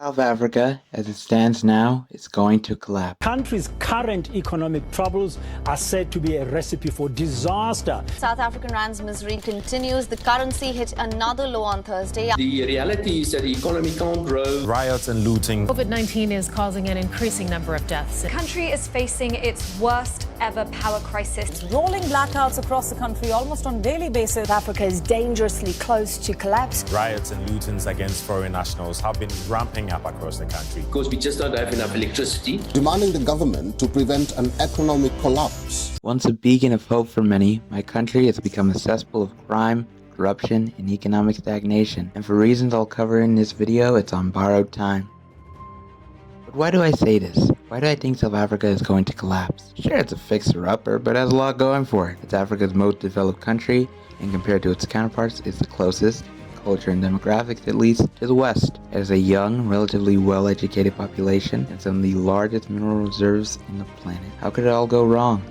South Africa, as it stands now, is going to collapse. Country's current economic troubles are said to be a recipe for disaster. South African rand's misery continues. The currency hit another low on Thursday. The reality is that the economy can't grow. Riots and looting. COVID-19 is causing an increasing number of deaths. The country is facing its worst ever power crisis. Rolling blackouts across the country almost on a daily basis. Africa is dangerously close to collapse. Riots and lootings against foreign nationals have been ramping up across the country. Because we just don't have enough electricity. Demanding the government to prevent an economic collapse. Once a beacon of hope for many, my country has become a cesspool of crime, corruption, and economic stagnation. And for reasons I'll cover in this video, it's on borrowed time. But why do I say this? Why do I think South Africa is going to collapse? Sure, it's a fixer-upper, but has a lot going for it. It's Africa's most developed country, and compared to its counterparts, it's the closest, culture and demographics at least, to the West. It has a young, relatively well-educated population, and some of the largest mineral reserves in the planet. How could it all go wrong?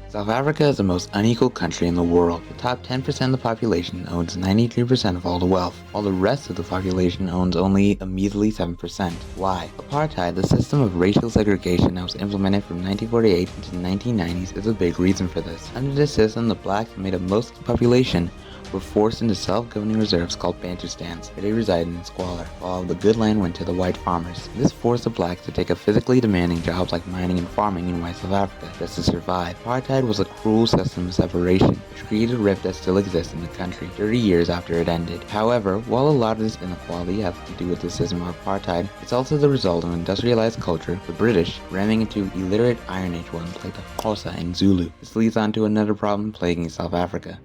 South Africa is the most unequal country in the world. The top 10% of the population owns 93% of all the wealth, while the rest of the population owns only a measly 7%. Why? Apartheid, the system of racial segregation that was implemented from 1948 into the 1990s, is a big reason for this. Under this system, the blacks made up most of the population were forced into self-governing reserves called Bantustans, where they resided in squalor, while the good land went to the white farmers. This forced the blacks to take up physically demanding jobs like mining and farming in white South Africa just to survive. Apartheid was a cruel system of separation, which created a rift that still exists in the country 30 years after it ended. However, while a lot of this inequality has to do with the system of apartheid, it's also the result of industrialized culture, the British ramming into illiterate Iron Age ones like the Xhosa and Zulu. This leads on to another problem plaguing South Africa.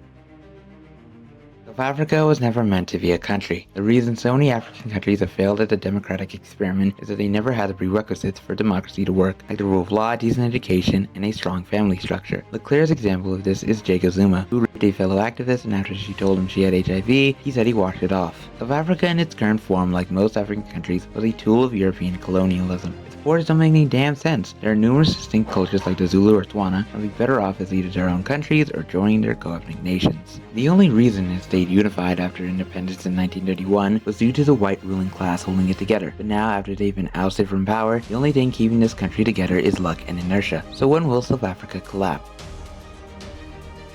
South Africa was never meant to be a country. The reason so many African countries have failed at the democratic experiment is that they never had the prerequisites for democracy to work, like the rule of law, decent education, and a strong family structure. The clearest example of this is Jacob Zuma, who raped a fellow activist, and after she told him she had HIV, he said he washed it off. South Africa in its current form, like most African countries, was a tool of European colonialism. Its borders don't make any damn sense. There are numerous distinct cultures like the Zulu or Tswana, and would be better off as either their own countries or joining their co-ethnic nations. The only reason it stayed unified after independence in 1931 was due to the white ruling class holding it together. But now, after they've been ousted from power, the only thing keeping this country together is luck and inertia. So when will South Africa collapse?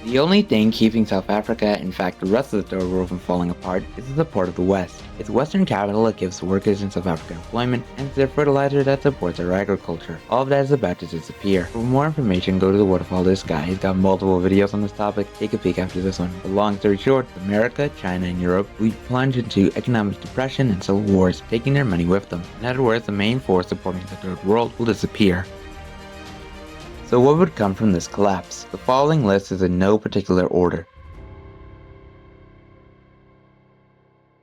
The only thing keeping South Africa, in fact the rest of the third world, from falling apart is the support of the West. It's Western capital that gives workers in South Africa employment, and it's their fertilizer that supports their agriculture. All of that is about to disappear. For more information, go to the Waterfall This Guy. He's got multiple videos on this topic. Take a peek after this one. But long story short, America, China, and Europe will plunge into economic depression and civil wars, taking their money with them. In other words, the main force supporting the third world will disappear. So what would come from this collapse? The following list is in no particular order.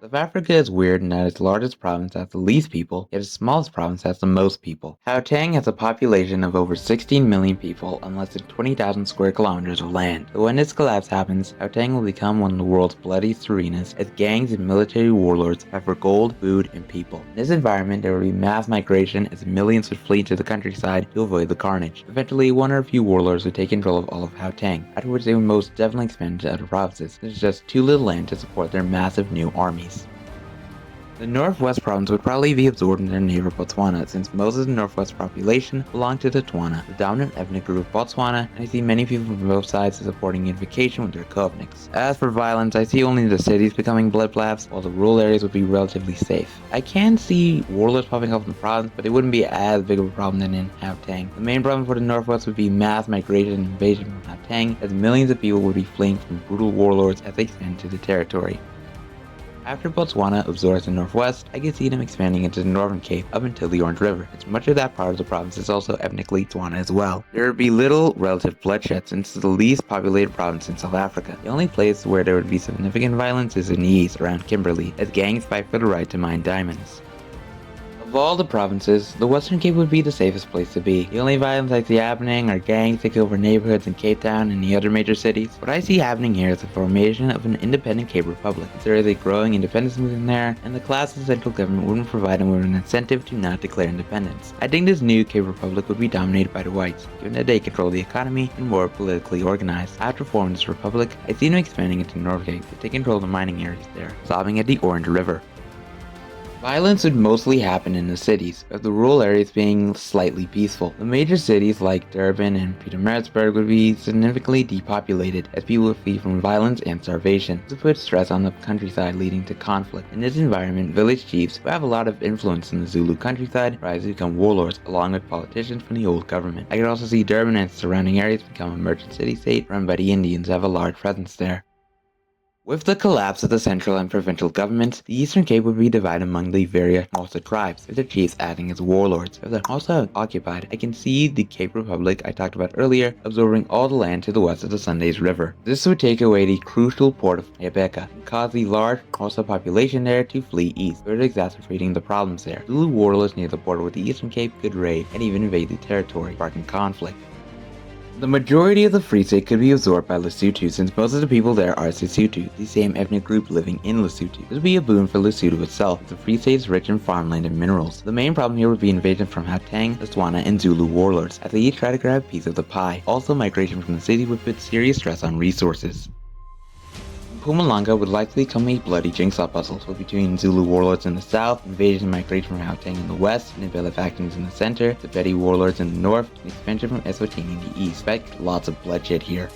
South Africa is weird in that its largest province has the least people, yet its smallest province has the most people. Gauteng has a population of over 16 million people on less than 20,000 square kilometers of land. So when this collapse happens, Gauteng will become one of the world's bloodiest arenas as gangs and military warlords fight for gold, food, and people. In this environment, there will be mass migration as millions would flee to the countryside to avoid the carnage. Eventually, one or a few warlords would take control of all of Gauteng, after which they would most definitely expand to other provinces. There's just too little land to support their massive new armies. The Northwest province would probably be absorbed in their neighbor Botswana, since most of the Northwest population belong to the Tswana, the dominant ethnic group of Botswana, and I see many people from both sides supporting unification with their co-ethnics. As for violence, I see only the cities becoming bloodbaths, while the rural areas would be relatively safe. I can see warlords popping up in the province, but they wouldn't be as big of a problem than in Gauteng. The main problem for the Northwest would be mass migration and invasion from Gauteng, as millions of people would be fleeing from brutal warlords as they extend to the territory. After Botswana absorbs the Northwest, I can see them expanding into the Northern Cape up until the Orange River, as much of that part of the province is also ethnically Tswana as well. There would be little relative bloodshed since it's the least populated province in South Africa. The only place where there would be significant violence is in the east, around Kimberley, as gangs fight for the right to mine diamonds. Of all the provinces, the Western Cape would be the safest place to be. The only violence I see happening are gangs taking over neighborhoods in Cape Town and the other major cities. What I see happening here is the formation of an independent Cape Republic. There is a growing independence movement there, and the class of central government wouldn't provide them with an incentive to not declare independence. I think this new Cape Republic would be dominated by the whites, given that they control the economy and more politically organized. After forming this republic, I see them expanding into North Cape to take control of the mining areas there, stopping at the Orange River. Violence would mostly happen in the cities, with the rural areas being slightly peaceful. The major cities like Durban and Pietermaritzburg would be significantly depopulated as people would flee from violence and starvation. This would put stress on the countryside, leading to conflict. In this environment, village chiefs, who have a lot of influence in the Zulu countryside, rise to become warlords along with politicians from the old government. I could also see Durban and its surrounding areas become a merchant city-state run by the Indians who have a large presence there. With the collapse of the central and provincial governments, the Eastern Cape would be divided among the various Xhosa tribes, with their chiefs acting as warlords. With the Xhosa occupied, I can see the Cape Republic I talked about earlier absorbing all the land to the west of the Sundays River. This would take away the crucial port of Nyabeka and cause the large Xhosa population there to flee east, further exacerbating the problems there. Zulu warlords near the border with the Eastern Cape could raid and even invade the territory, sparking conflict. The majority of the Free State could be absorbed by Lesotho since most of the people there are Sesotho, the same ethnic group living in Lesotho. This would be a boon for Lesotho itself, as the Free State is rich in farmland and minerals. The main problem here would be invasion from Gauteng, Botswana, and Zulu warlords, as they each try to grab a piece of the pie. Also, migration from the city would put serious stress on resources. Mpumalanga would likely become a bloody jigsaw puzzle, so between Zulu warlords in the south, invasion and migration from Gauteng in the west, and Ndebele factions in the center, the Bedi warlords in the north, and expansion from Eswatini in the east. Expect lots of bloodshed here.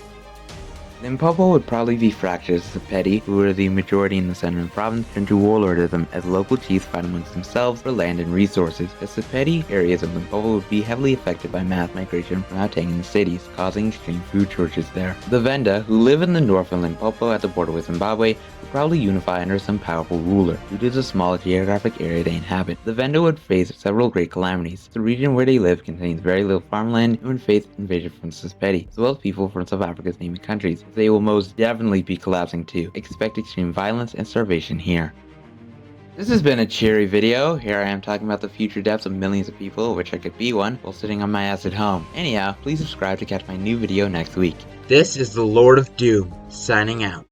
Limpopo would probably be fractured as the Sepedi, who were the majority in the center of the province, turned to warlordism as local chiefs fight amongst themselves for land and resources. The Sepedi areas of Limpopo would be heavily affected by mass migration from Gauteng in the cities, causing extreme food shortages there. The Venda, who live in the north of Limpopo at the border with Zimbabwe, would probably unify under some powerful ruler, due to the small geographic area they inhabit. The Venda would face several great calamities. The region where they live contains very little farmland and would face invasion from the Sepedi, as well as people from South Africa's naming countries. They will most definitely be collapsing too. Expect extreme violence and starvation here. This has been a cheery video. Here I am talking about the future deaths of millions of people, which I could be one, while sitting on my ass at home. Anyhow, please subscribe to catch my new video next week. This is the Lord of Doom, signing out.